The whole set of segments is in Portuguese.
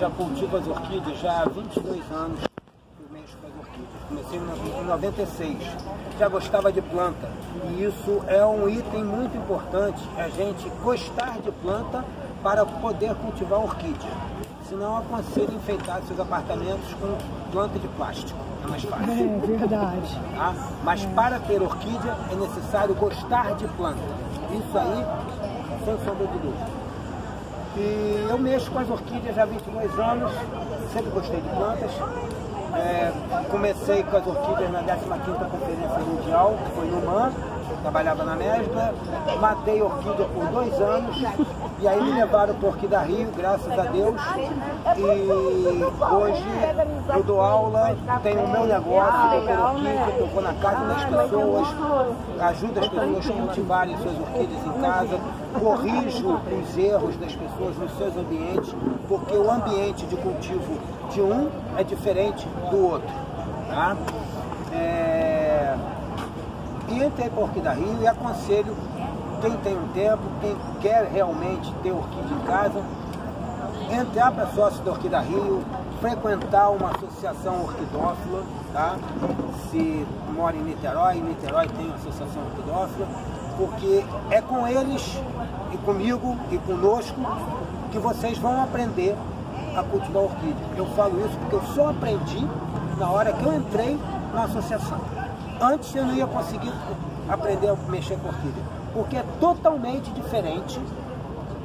já cultivo as orquídeas já há 22 anos que eu mexo com as orquídeas. Comecei em 96, já gostava de planta. E isso é um item muito importante, a gente gostar de planta para poder cultivar orquídea. Senão aconselho enfeitar seus apartamentos com planta de plástico, é mais fácil. É verdade. Tá? Mas para ter orquídea é necessário gostar de planta. Isso aí, sem sombra de dúvida. E eu mexo com as orquídeas há 22 anos, sempre gostei de plantas. Comecei com as orquídeas na 15ª Conferência Mundial, que foi no MAN, trabalhava na Mesbla, matei orquídea por 2 anos, e aí me levaram para o Orquídea Rio, graças a Deus, e hoje eu dou aula, tenho o meu negócio, eu tenho orquídea, eu vou na casa das pessoas, ajudo as pessoas a cultivarem suas orquídeas em casa, corrijo os erros das pessoas nos seus ambientes, porque o ambiente de cultivo de um é diferente do outro. Tá? E entrei para a Orquídea Rio e aconselho quem tem um tempo, quem quer realmente ter orquídea em casa, entrar para sócio da Orquídea Rio, frequentar uma associação orquidófila, tá? Se mora em Niterói tem uma associação orquidófila, porque é com eles e comigo e conosco que vocês vão aprender a cultivar orquídea. Eu falo isso porque eu só aprendi na hora que eu entrei na associação. Antes eu não ia conseguir aprender a mexer com orquídea, porque é totalmente diferente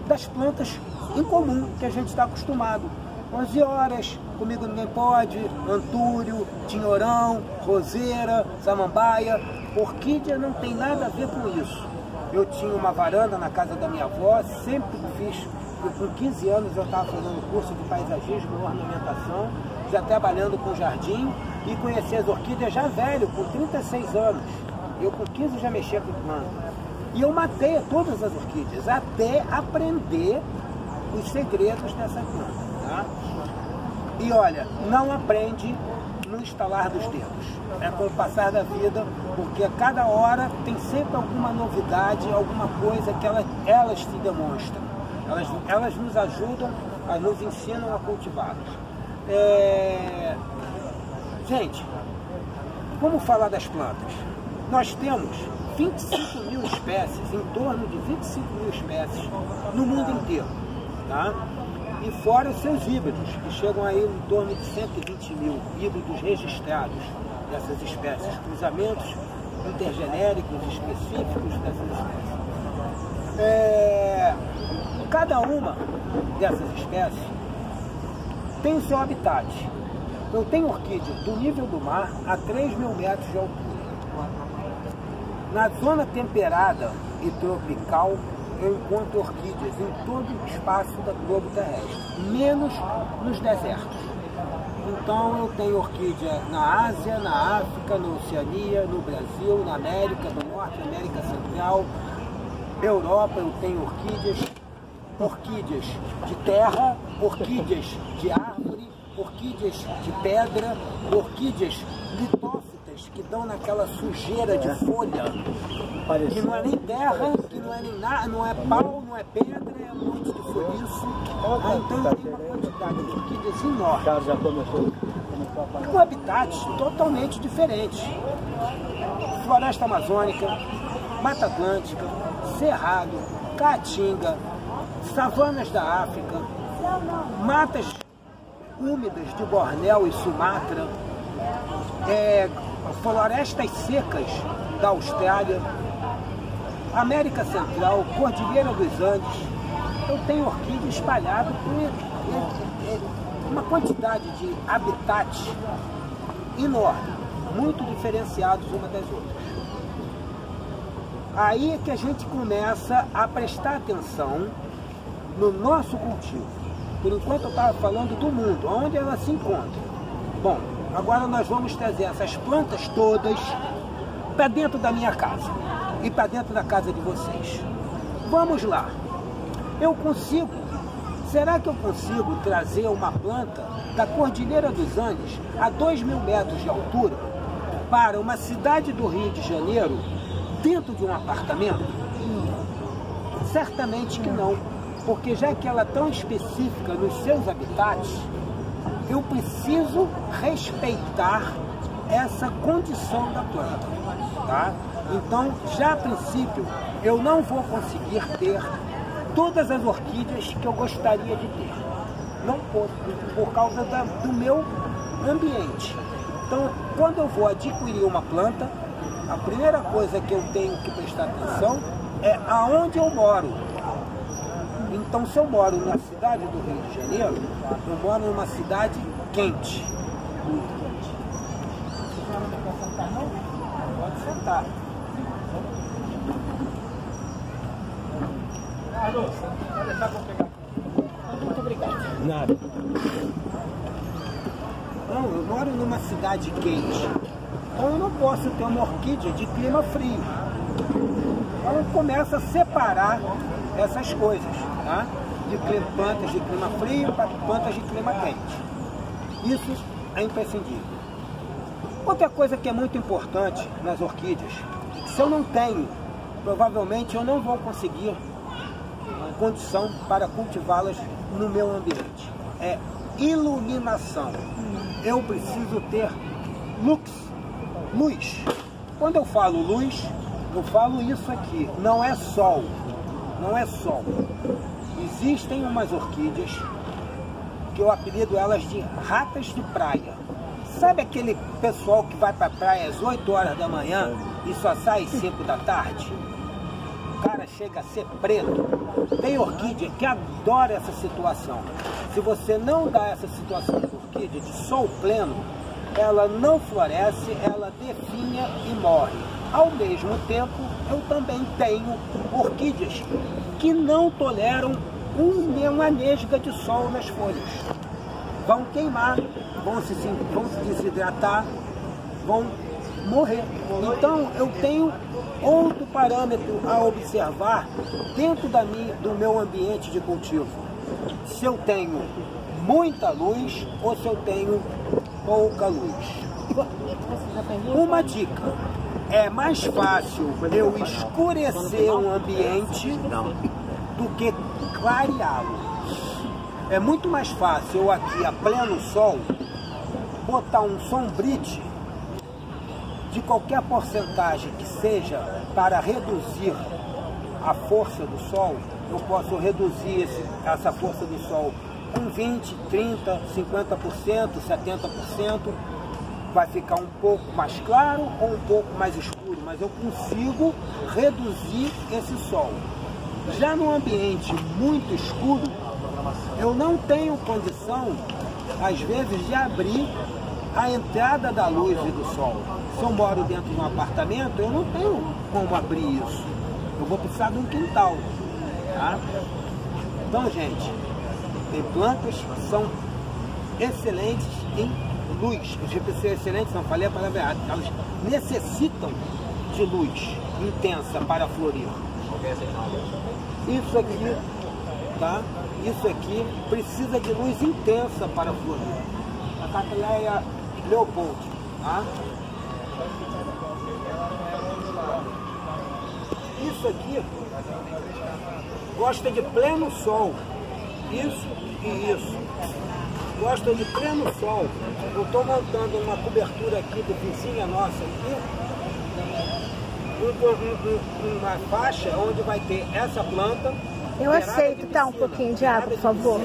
das plantas em comum que a gente está acostumado. 11 horas, comigo ninguém pode, antúrio, tinhorão, roseira, samambaia. Orquídea não tem nada a ver com isso. Eu tinha uma varanda na casa da minha avó, sempre fiz, com 15 anos eu estava fazendo curso de paisagismo e ornamentação, já trabalhando com jardim, e conheci as orquídeas já velho, com 36 anos. Eu com 15 já mexia com planta. E eu matei todas as orquídeas, até aprender os segredos dessa planta. Tá? E olha, não aprende no estalar dos dedos. É com o passar da vida, porque a cada hora tem sempre alguma novidade, alguma coisa que elas se demonstram. Elas nos ajudam, nos ensinam a cultivá-las. Gente, vamos falar das plantas. Nós temos 25 mil espécies, em torno de 25 mil espécies no mundo inteiro, tá? E fora os seus híbridos, que chegam aí em torno de 120 mil híbridos registrados dessas espécies, cruzamentos intergenéricos específicos dessas espécies. Cada uma dessas espécies tem o seu habitat. Eu tenho orquídea do nível do mar a 3.000 metros de altura. Na zona temperada e tropical, eu encontro orquídeas em todo o espaço do globo terrestre, menos nos desertos. Então eu tenho orquídea na Ásia, na África, na Oceania, no Brasil, na América do Norte, América Central, Europa eu tenho orquídeas de terra, orquídeas de árvore, orquídeas de pedra, orquídeas litófitas que dão naquela sujeira de folha, que não é nem terra, que não é nem nada, não é pau, não é pedra, é um monte de folhiço. Então tem uma quantidade de orquídeas enorme, com habitats totalmente diferentes. Floresta amazônica, Mata Atlântica, Cerrado, Caatinga, savanas da África, matas úmidas de Bornéu e Sumatra, florestas secas da Austrália, América Central, Cordilheira dos Andes. Eu tenho orquídea espalhada por uma quantidade de habitats enorme, muito diferenciados uma das outras. Aí é que a gente começa a prestar atenção no nosso cultivo. Por enquanto eu estava falando do mundo, onde ela se encontra. Bom, agora nós vamos trazer essas plantas todas para dentro da minha casa e para dentro da casa de vocês. Vamos lá. Será que eu consigo trazer uma planta da Cordilheira dos Andes a 2.000 metros de altura para uma cidade do Rio de Janeiro dentro de um apartamento? Certamente que não. porque já que ela é tão específica nos seus habitats, eu preciso respeitar essa condição da planta, tá? Então, já a princípio, eu não vou conseguir ter todas as orquídeas que eu gostaria de ter. Não posso, por causa do meu ambiente. Então, quando eu vou adquirir uma planta, a primeira coisa que eu tenho que prestar atenção é aonde eu moro. Então, se eu moro na cidade do Rio de Janeiro, eu moro numa cidade quente. Pode sentar. Muito obrigado. Nada. Não, eu moro numa cidade quente. Então eu não posso ter uma orquídea de clima frio. Então eu começo a separar essas coisas, tá? Plantas de clima frio para plantas de clima quente. Isso é imprescindível. Outra coisa que é muito importante nas orquídeas, se eu não tenho, provavelmente eu não vou conseguir condição para cultivá-las no meu ambiente. É iluminação. Eu preciso ter luz. Quando eu falo luz, eu falo isso aqui. Não é sol. Não é sol. Existem umas orquídeas que eu apelido elas de ratas de praia. Sabe aquele pessoal que vai para a praia às 8 horas da manhã e só sai às 5 da tarde? O cara chega a ser preto. Tem orquídea que adora essa situação. Se você não dá essa situação de orquídea de sol pleno, ela não floresce, ela definha e morre. Ao mesmo tempo, eu também tenho orquídeas que não toleram uma nesga de sol nas folhas. Vão queimar, vão se desidratar, vão morrer. Então eu tenho outro parâmetro a observar dentro do meu ambiente de cultivo. Se eu tenho muita luz ou se eu tenho pouca luz. Uma dica: é mais fácil eu escurecer um ambiente do que clareá-lo. É muito mais fácil eu aqui a pleno sol botar um sombrite de qualquer porcentagem que seja para reduzir a força do sol. Eu posso reduzir essa força do sol com 20, 30, 50%, 70%. Vai ficar um pouco mais claro ou um pouco mais escuro, mas eu consigo reduzir esse sol. Já no ambiente muito escuro, eu não tenho condição, às vezes, de abrir a entrada da luz e do sol. Se eu moro dentro de um apartamento, eu não tenho como abrir isso. Eu vou precisar de um quintal. Tá? Então, gente, tem plantas que são excelentes em luz. Os GPC excelentes, não falei a palavra errada. Elas necessitam de luz intensa para florir. Isso aqui, tá? Isso aqui precisa de luz intensa para florir. A Cattleya Leopold, tá? Isso aqui gosta de pleno sol. Isso e isso. Gosta de pleno sol. Eu estou montando uma cobertura aqui de vizinha nossa aqui. Uma faixa onde vai ter essa planta. Eu aceito, tá? Um pouquinho de água, por favor.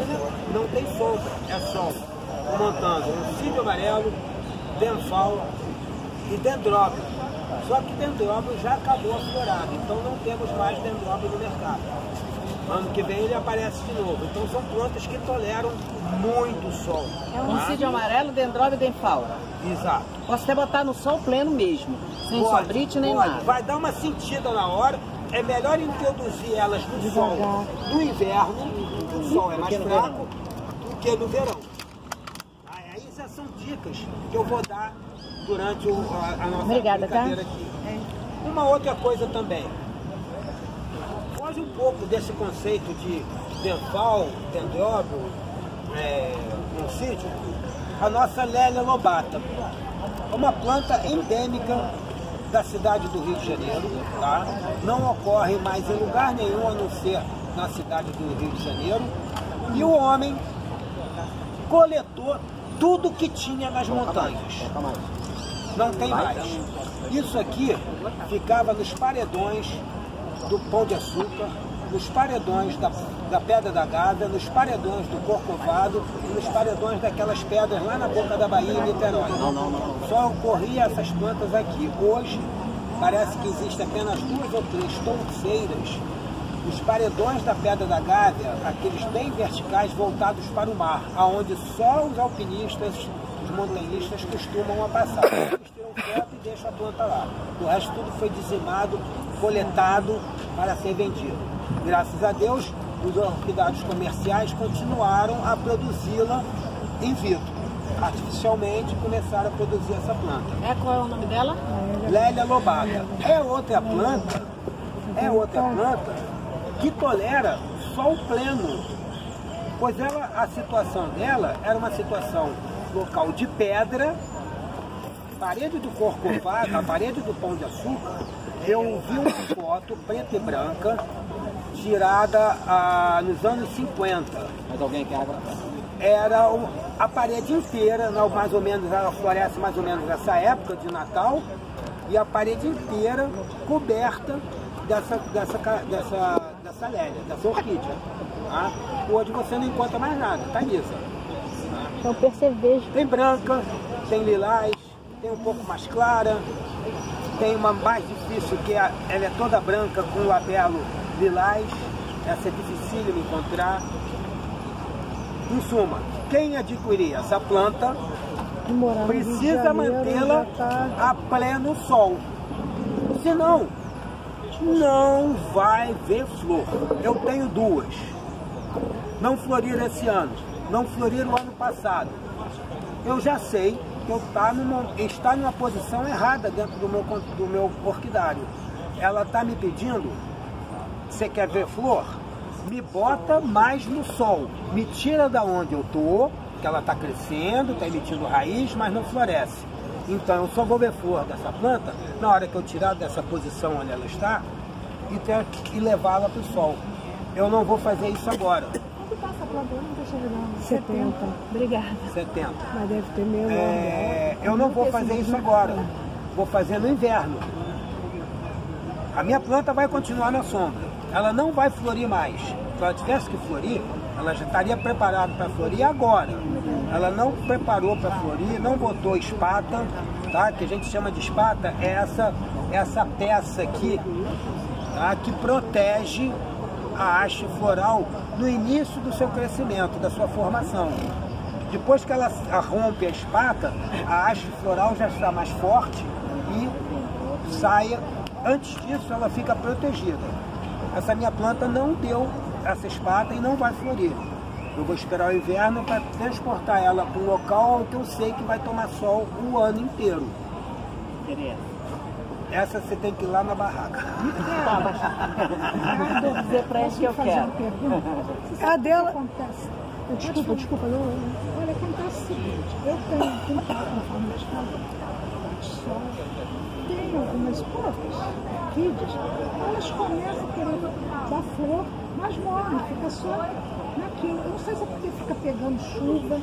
Não tem sombra, é sol. Estou montando um cílio amarelo, denfal e dendróbio. Só que dendróbio já acabou aflorado, então não temos mais dendróbio no mercado. Ano que vem ele aparece de novo. Então são plantas que toleram muito sol. É um cílio amarelo, dendróbio e denfal. Exato. Posso até botar no sol pleno mesmo, sem sombrite nem nada. Vai dar uma sentida na hora. É melhor introduzir elas no sol no inverno, o sol é mais fraco, do que no verão. Aí essas são dicas que eu vou dar durante a nossa brincadeira aqui. Uma outra coisa também. Foge um pouco desse conceito de denfal, dendróbio, moncídio, a nossa Lélia lobata. É uma planta endêmica da cidade do Rio de Janeiro, tá? Não ocorre mais em lugar nenhum a não ser na cidade do Rio de Janeiro, e o homem coletou tudo que tinha nas montanhas. Não tem mais. Isso aqui ficava nos paredões do Pão de Açúcar, nos paredões da Pedra da Gávea, nos paredões do Corcovado e nos paredões daquelas pedras lá na boca da Bahia, em Niterói. Só ocorria essas plantas aqui. Hoje, parece que existem apenas 2 ou 3 tonceiras, os paredões da Pedra da Gávea, aqueles bem verticais voltados para o mar, aonde só os alpinistas, os montanhistas costumam passar. Eles tiram foto e deixam a planta lá. O resto tudo foi dizimado, coletado para ser vendido. Graças a Deus, os orquidários comerciais continuaram a produzi-la in vitro. Artificialmente começaram a produzir essa planta. Qual é o nome dela? Lélia lobata. É outra planta que tolera sol pleno, pois a situação dela era uma situação local de pedra, parede do Corcovado, a parede do Pão de Açúcar. Eu vi uma foto preta e branca tirada nos anos 50. Mas alguém quer água? Era a parede inteira, mais ou menos, ela floresce mais ou menos nessa época de Natal, e a parede inteira coberta dessa lélia, dessa orquídea. Tá? Hoje você não encontra mais nada, tá nisso. É o percevejo. Tem branca, tem lilás, tem um pouco mais clara, tem uma mais difícil que ela é toda branca com labelo lilás, essa é dificílima encontrar. Em suma, quem adquirir essa planta precisa mantê-la a pleno sol, senão não vai ver flor. Eu tenho 2, não floriram esse ano, não floriram o ano passado. Eu já sei que está numa posição errada dentro do meu orquidário. Ela está me pedindo: você quer ver flor? Me bota mais no sol, me tira da onde eu estou, que ela está crescendo, está emitindo raiz, mas não floresce. Então eu só vou ver flor dessa planta na hora que eu tirar dessa posição onde ela está e levá-la para o sol. Eu não vou fazer isso agora. Quanto passa a planta? Não estou chegando. 70. Obrigada. 70. Mas deve ter menos. Eu não vou fazer isso agora. Vou fazer no inverno. A minha planta vai continuar na sombra. Ela não vai florir mais. Se ela tivesse que florir, ela já estaria preparada para florir agora. Ela não preparou para florir, não botou espata, tá? Que a gente chama de espata, é essa peça aqui, tá? Que protege a haste floral no início do seu crescimento, da sua formação. Depois que ela rompe a espata, a haste floral já está mais forte e sai. Antes disso, ela fica protegida. Essa minha planta não deu essa espata e não vai florir. Eu vou esperar o inverno para transportar ela para um local onde eu sei que vai tomar sol o ano inteiro. Essa você tem que ir lá na barraca. Vou dizer para eles que eu quero. A dela... Acontece. Desculpa, não. Olha, acontece o seguinte, eu tenho um quintal com forma de casa, sol, tem algumas poucas orquídeas, elas começam a querer dar flor, mas morrem, fica só naquilo. Eu não sei se é porque fica pegando chuva,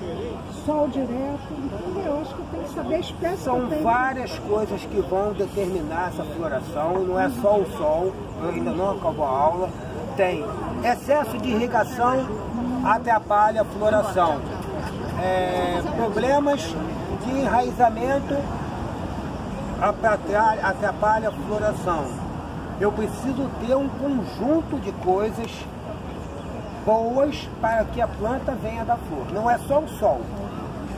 sol direto, entendeu? Eu acho que eu tenho que saber a espécie. São várias coisas que vão determinar essa floração, não é só o sol, eu ainda não acabou a aula. Tem excesso de irrigação, atrapalha a floração. Problemas de enraizamento atrapalha a floração. Eu preciso ter um conjunto de coisas boas para que a planta venha dar flor. Não é só o sol,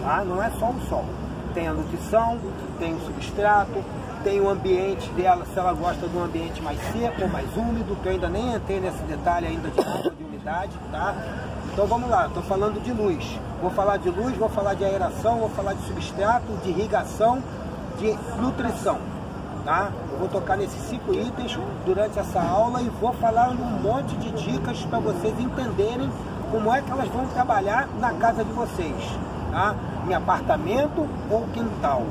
tá? Não é só o sol. Tem a nutrição, tem o substrato, tem o ambiente dela, se ela gosta de um ambiente mais seco ou mais úmido, que eu ainda nem entrei nesse detalhe ainda de água, de umidade, tá? Então vamos lá, estou falando de luz. Vou falar de luz, vou falar de aeração, vou falar de substrato, de irrigação, de nutrição, tá? Eu vou tocar nesses 5 itens durante essa aula e vou falar um monte de dicas para vocês entenderem como é que elas vão trabalhar na casa de vocês, tá? Em apartamento ou quintal,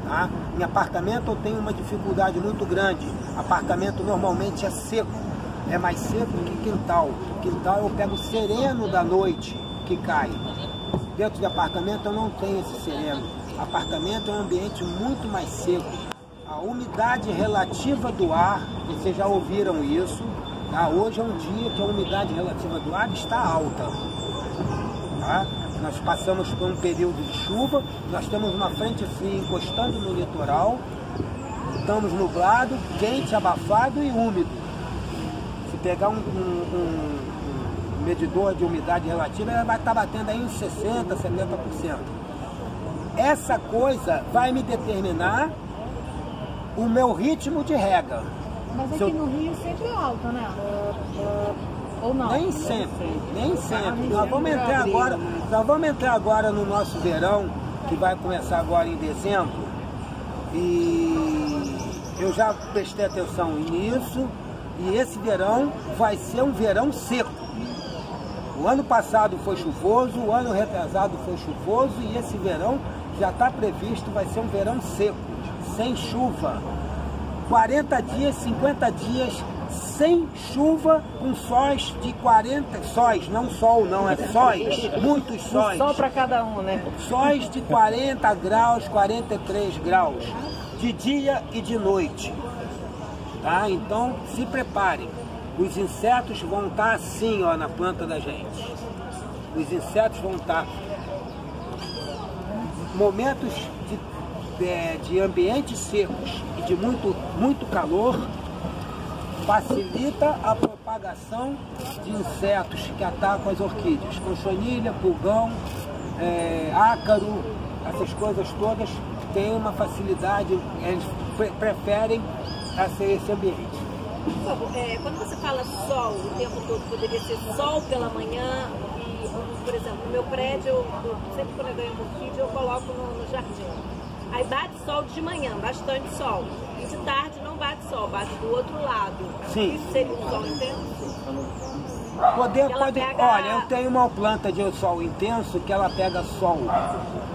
tá? Em apartamento eu tenho uma dificuldade muito grande. Apartamento normalmente é seco, é mais seco que quintal. Quintal eu pego sereno da noite que cai. Dentro de apartamento eu não tenho esse sereno. Apartamento é um ambiente muito mais seco. A umidade relativa do ar, vocês já ouviram isso, tá? Hoje é um dia que a umidade relativa do ar está alta. Tá? Nós passamos por um período de chuva, nós temos uma frente fria encostando no litoral, estamos nublado, quente, abafado e úmido. Se pegar um medidor de umidade relativa, ela vai estar batendo aí uns 60%, 70%. Essa coisa vai me determinar o meu ritmo de rega. Mas aqui no Rio sempre é alta, né? Ou não? Nem sempre, nem sempre. Nós vamos entrar agora no nosso verão, que vai começar agora em dezembro. E eu já prestei atenção nisso. E esse verão vai ser um verão seco. O ano passado foi chuvoso, o ano retrasado foi chuvoso e esse verão já está previsto, vai ser um verão seco, sem chuva. 40 dias, 50 dias sem chuva, com sóis de 40, sóis, não sol não, é sóis, muitos sóis. Sol para cada um, né? Sóis de 40 graus, 43 graus, de dia e de noite. Tá? Então se preparem. Os insetos vão estar assim, ó, na planta da gente. Os insetos vão estar. Momentos de ambientes secos e de muito calor facilita a propagação de insetos que atacam as orquídeas. Conchonilha, pulgão, ácaro, essas coisas todas têm uma facilidade, eles preferem esse ambiente. Quando você fala sol o tempo todo, poderia ser sol pela manhã e, por exemplo, no meu prédio, sempre quando eu ganho uma orquídea, eu coloco no jardim. Aí bate sol de manhã, bastante sol. E de tarde não bate sol, bate do outro lado. Sim. Isso seria um sol intenso? Olha, eu tenho uma planta de sol intenso que ela pega sol.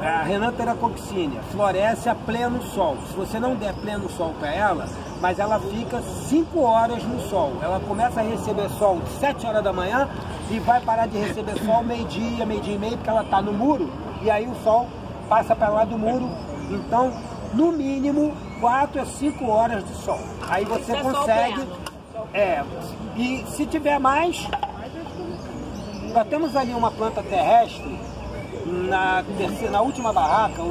A Renanthera coccinea floresce a pleno sol. Se você não der pleno sol para ela, mas ela fica 5 horas no sol. Ela começa a receber sol de 7 horas da manhã e vai parar de receber sol meio-dia, meio-dia e meio, porque ela está no muro, e aí o sol passa para lá do muro. Então, no mínimo, 4 a 5 horas de sol. Aí você consegue... e se tiver mais... Nós temos ali uma planta terrestre, na última barraca,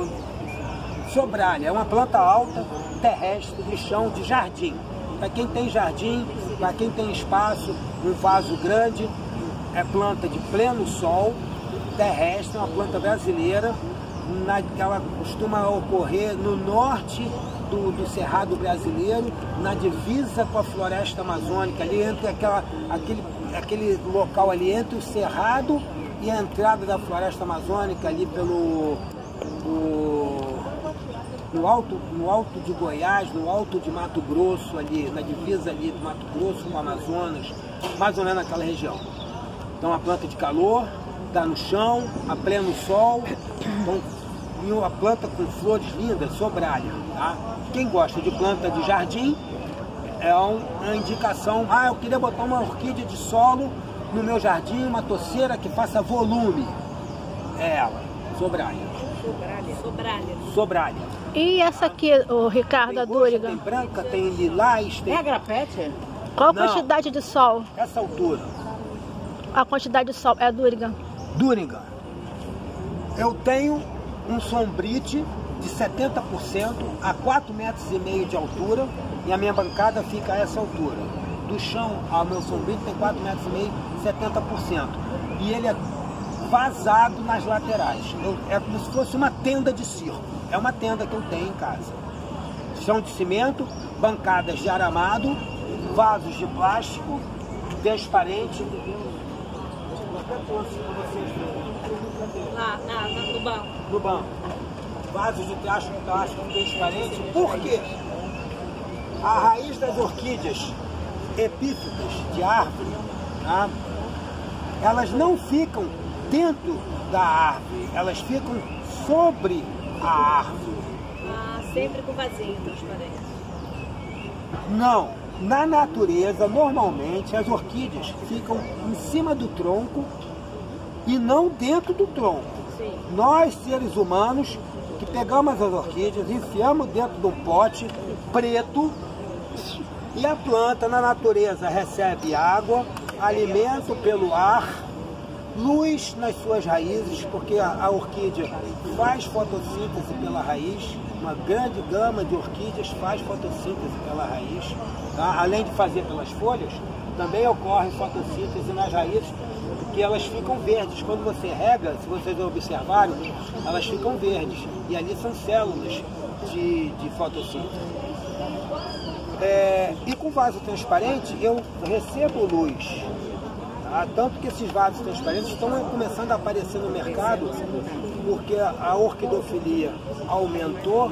sobralha. É uma planta alta, terrestre, de chão, de jardim. Para quem tem jardim, para quem tem espaço, um vaso grande, é planta de pleno sol, terrestre, uma planta brasileira. Ela costuma ocorrer no norte do Cerrado brasileiro, na divisa com a floresta amazônica, ali entre aquele local ali entre o Cerrado e a entrada da floresta amazônica, ali no alto de Goiás, no alto de Mato Grosso, ali na divisa ali do Mato Grosso com o Amazonas, mais ou menos naquela região. Então a planta de calor, está no chão, a pleno sol, então, e uma planta com flores lindas, sobralha. Tá? Quem gosta de planta de jardim, é uma indicação, eu queria botar uma orquídea de solo no meu jardim, uma toceira que faça volume. É ela, sobralha. Sobralha. E essa aqui, o Ricardo, a Duriga? Tem branca, tem lilás, tem... É agrapete? Qual a quantidade de sol? Essa altura. A quantidade de sol é a Duriga? Duriga. Eu tenho um sombrite de 70% a 4,5 metros de altura e a minha bancada fica a essa altura. Do chão ao meu sombrite tem 4,5 metros, 70%. E ele é vazado nas laterais. É como se fosse uma tenda de circo. É uma tenda que eu tenho em casa. Chão de cimento, bancadas de aramado, vasos de plástico, transparente. No banco. No banco. Vasos de plástico transparente. Por quê? A raiz das orquídeas epífitas de árvore, tá? Elas não ficam dentro da árvore, elas ficam sobre a árvore. Sempre com vasinho transparente. Não, Na natureza, normalmente, as orquídeas ficam em cima do tronco e não dentro do tronco. Sim. Nós, seres humanos, que pegamos as orquídeas, enfiamos dentro de um pote preto e a planta, na natureza, recebe água, alimento pelo ar, luz nas suas raízes, porque a orquídea faz fotossíntese pela raiz, uma grande gama de orquídeas faz fotossíntese pela raiz, tá? Além de fazer pelas folhas, também ocorre fotossíntese nas raízes, porque elas ficam verdes. Quando você rega, se vocês observarem, elas ficam verdes, e ali são células de fotossíntese. E com vaso transparente eu recebo luz. Tanto que esses vasos transparentes estão começando a aparecer no mercado porque a orquidofilia aumentou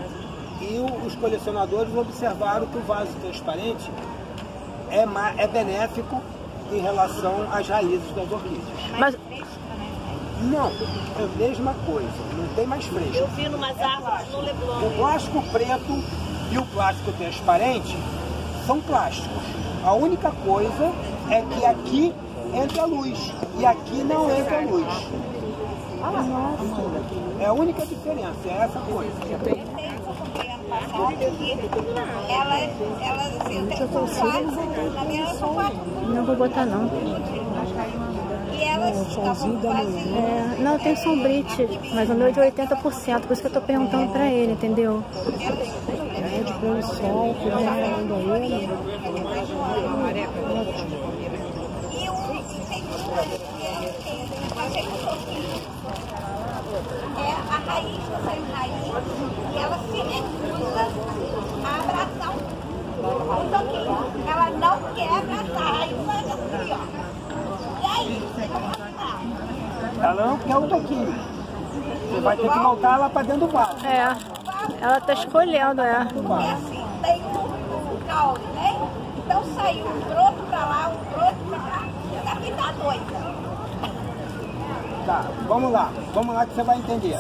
e os colecionadores observaram que o vaso transparente é benéfico em relação às raízes das orquídeas. Mas Não, é a mesma coisa, não tem mais fresco. Eu vi numas árvores no Leblon. O plástico preto e o plástico transparente são plásticos. A única coisa é que aqui entra a luz e aqui não entra a luz. É a única diferença, é essa coisa. Não vou botar não. Não, tem sombrite, mas o meu é de 80%, por isso que eu tô perguntando pra ele, entendeu? De pôr o sol, que vai falando a ele. A raiz, você raiz, e ela se recusa a abraçar o toquinho. Ela não quer abraçar a raiz, mas assim, ó. E aí, Ela não quer o toquinho. Você vai ter que voltar ela para dentro do vaso. Ela tá escolhendo, é assim, tem um caule, né? Então saiu um broto pra lá, um broto pra cá. Aqui tá doida. Tá, vamos lá que você vai entender.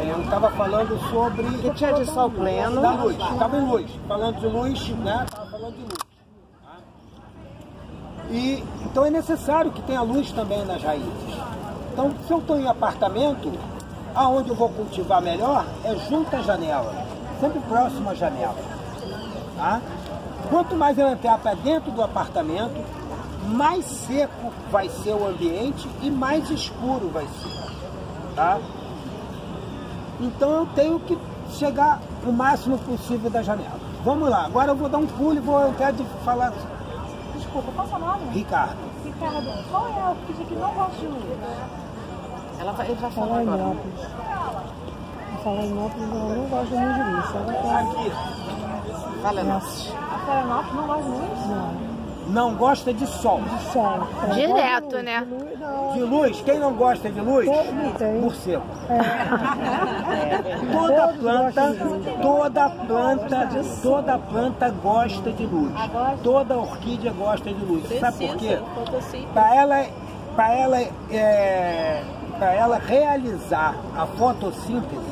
Eu estava falando sobre... Que tinha de sol pleno. Da luz, estava em luz, falando de luz, né? Estava falando de luz. Tá? E, então é necessário que tenha luz também nas raízes. Então, se eu estou em apartamento, aonde eu vou cultivar melhor é junto à janela, sempre próximo à janela. Tá? Quanto mais eu entrar para dentro do apartamento, mais seco vai ser o ambiente e mais escuro vai ser. Tá? Então eu tenho que chegar o máximo possível da janela. Vamos lá, agora eu vou dar um pulo e vou entrar de falar. Desculpa, qual é o seu nome? Ricardo. Ricardo, qual é a orquídea que não gosta de luz? Ele vai falar Falar em agora. Nápoles. Falar em Nápoles, ela não gosta muito de luz. Ela tá... Aqui. Fala, não. A Florianópolis não gosta de luz? Não gosta de sol. Sol. Ela Direto, gosta de né? luz, não. De luz, quem não gosta de luz? Não tem. Morcego. Toda planta gosta de luz. Toda orquídea gosta de luz. Sabe por quê? Para ela realizar a fotossíntese,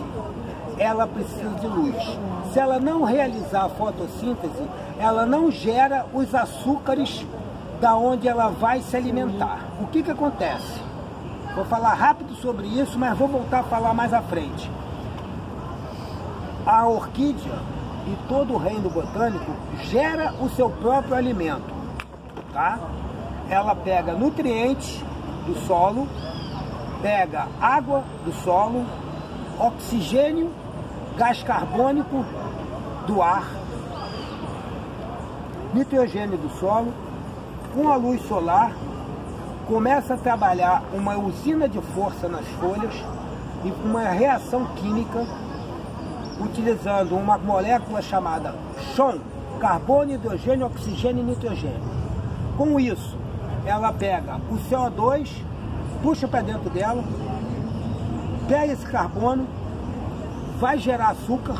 ela precisa de luz. Se ela não realizar a fotossíntese, ela não gera os açúcares da onde ela vai se alimentar. O que que acontece? Vou falar rápido sobre isso, mas vou voltar a falar mais à frente. A orquídea e todo o reino botânico gera o seu próprio alimento, tá? Ela pega nutrientes do solo, pega água do solo, oxigênio, gás carbônico do ar, nitrogênio do solo, com a luz solar, começa a trabalhar uma usina de força nas folhas e uma reação química utilizando uma molécula chamada CHON, carbono, hidrogênio, oxigênio e nitrogênio. Com isso, ela pega o CO2, puxa para dentro dela, pega esse carbono, vai gerar açúcar,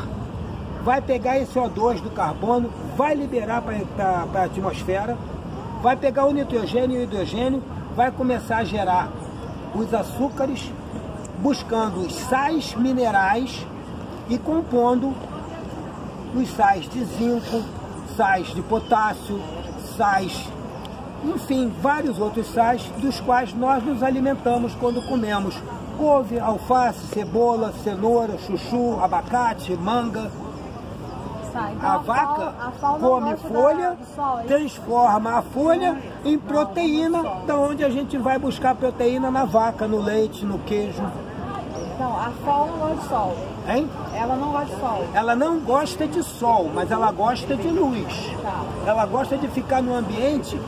vai pegar esse CO2 do carbono, vai liberar para a atmosfera, vai pegar o nitrogênio e o hidrogênio, vai começar a gerar os açúcares, buscando os sais minerais e compondo os sais de zinco, sais de potássio, sais, enfim, vários outros sais dos quais nós nos alimentamos quando comemos couve, alface, cebola, cenoura, chuchu, abacate, manga. Então, A vaca come folha, transforma a folha em proteína, da onde a gente vai buscar proteína na vaca, no leite, no queijo. Então, a FAO não gosta de sol. Hein? Ela não gosta de sol. Ela não gosta de sol, mas ela gosta de luz. Ela gosta de ficar no ambiente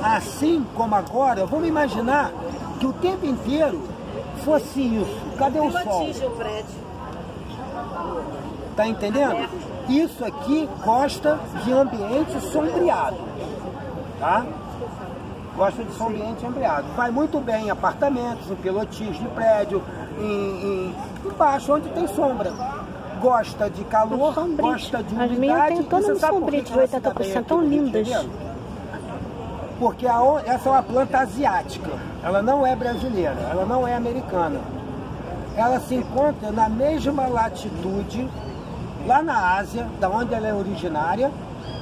assim como agora. Vamos imaginar que o tempo inteiro fosse isso. Cadê o sol? Atinge o prédio. Tá entendendo? Isso aqui gosta de ambiente sombreado, tá? Gosta de ambiente sombreado. Vai muito bem em apartamentos, em pilotis de prédio, embaixo onde tem sombra. Gosta de calor, gosta de umidade. As minhas tem todas no sombrite de 80%, tão lindas. Porque essa é uma planta asiática, ela não é brasileira, ela não é americana. Ela se encontra na mesma latitude, lá na Ásia, da onde ela é originária,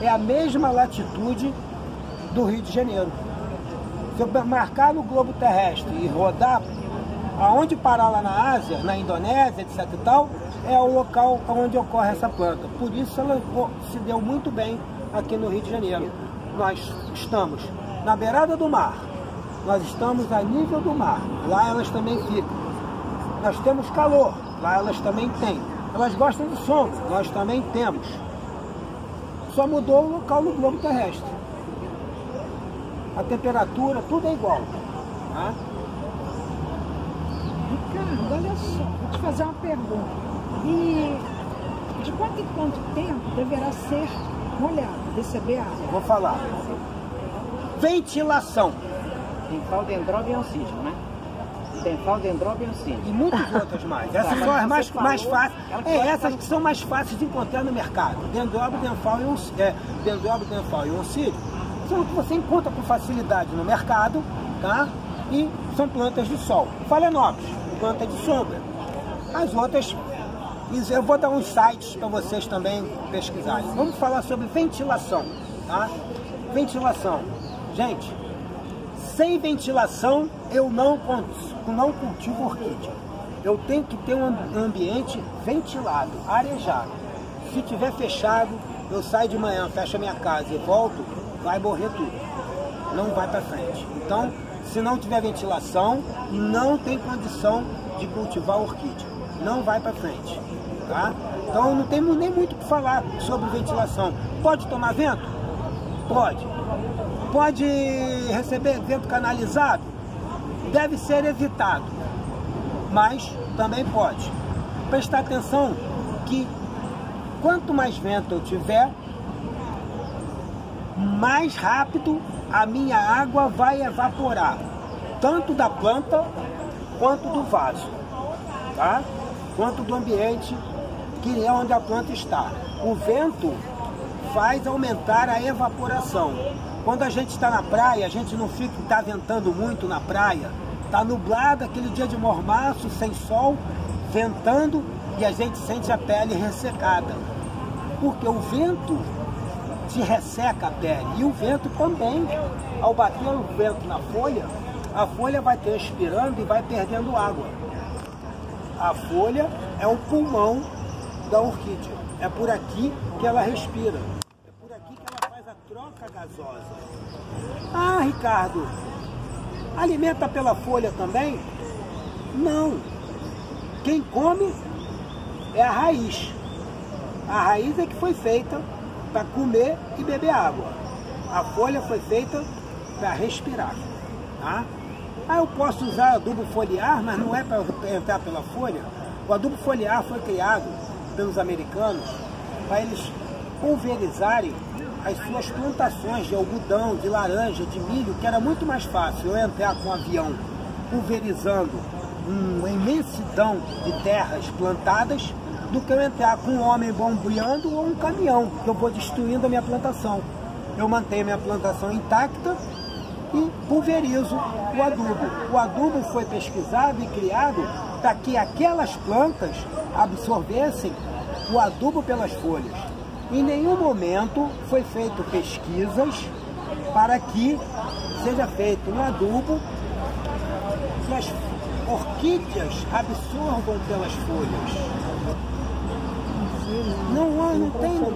é a mesma latitude do Rio de Janeiro. Se eu marcar no globo terrestre e rodar, aonde parar lá na Ásia, na Indonésia, etc e tal, é o local onde ocorre essa planta. Por isso ela se deu muito bem aqui no Rio de Janeiro. Nós estamos na beirada do mar, nós estamos a nível do mar, lá elas também ficam. Nós temos calor, lá elas também têm. Elas gostam de sombra, nós também temos. Só mudou o local no globo terrestre. A temperatura, tudo é igual. Tá? Ricardo, olha só, vou te fazer uma pergunta. E de quanto em quanto tempo deverá ser molhado, receber água? Vou falar. Ventilação. Denfal, dendróbio e oncídio, né? Denfal, dendróbio e oncídio. E muitas outras mais. Essas são as mais fáceis. Essas que são mais fáceis de encontrar no mercado. Dendróbio, denfal e oncídio são o que você encontra com facilidade no mercado, tá? E são plantas de sol. Phalaenopsis, planta de sombra. As outras, eu vou dar uns sites para vocês também pesquisarem. Vamos falar sobre ventilação, tá? Ventilação. Gente, sem ventilação eu não cultivo orquídea. Eu tenho que ter um ambiente ventilado, arejado. Se tiver fechado, eu saio de manhã, fecho a minha casa e volto, vai morrer tudo. Não vai para frente. Então, se não tiver ventilação, não tem condição de cultivar orquídea. Não vai para frente. Tá? Então, não temos nem muito o que falar sobre ventilação. Pode tomar vento? Pode. Pode receber vento canalizado? Deve ser evitado. Mas também pode. Prestar atenção que quanto mais vento eu tiver, mais rápido a minha água vai evaporar, tanto da planta quanto do vaso, tá? Quanto do ambiente que é onde a planta está. O vento faz aumentar a evaporação. Quando a gente está na praia, a gente não está ventando muito na praia, está nublado, aquele dia de mormaço, sem sol, ventando, e a gente sente a pele ressecada, porque o vento te resseca a pele, e o vento também, ao bater o vento na folha, a folha vai transpirando e vai perdendo água. A folha é o pulmão da orquídea, é por aqui que ela respira, é por aqui que ela faz a troca gasosa. Ah, Ricardo, alimenta pela folha também? Não, quem come é a raiz. A raiz é que foi feita para comer e beber água. A folha foi feita para respirar. Tá? Ah, eu posso usar adubo foliar, mas não é para entrar pela folha. O adubo foliar foi criado pelos americanos para eles pulverizarem as suas plantações de algodão, de laranja, de milho, que era muito mais fácil eu entrar com um avião pulverizando uma imensidão de terras plantadas do que eu entrar com um homem bombeando ou um caminhão, que eu vou destruindo a minha plantação. Eu mantenho minha plantação intacta e pulverizo o adubo. O adubo foi pesquisado e criado para que aquelas plantas absorvessem o adubo pelas folhas. Em nenhum momento foi feito pesquisas para que seja feito um adubo que as orquídeas absorvam pelas folhas. Não tem no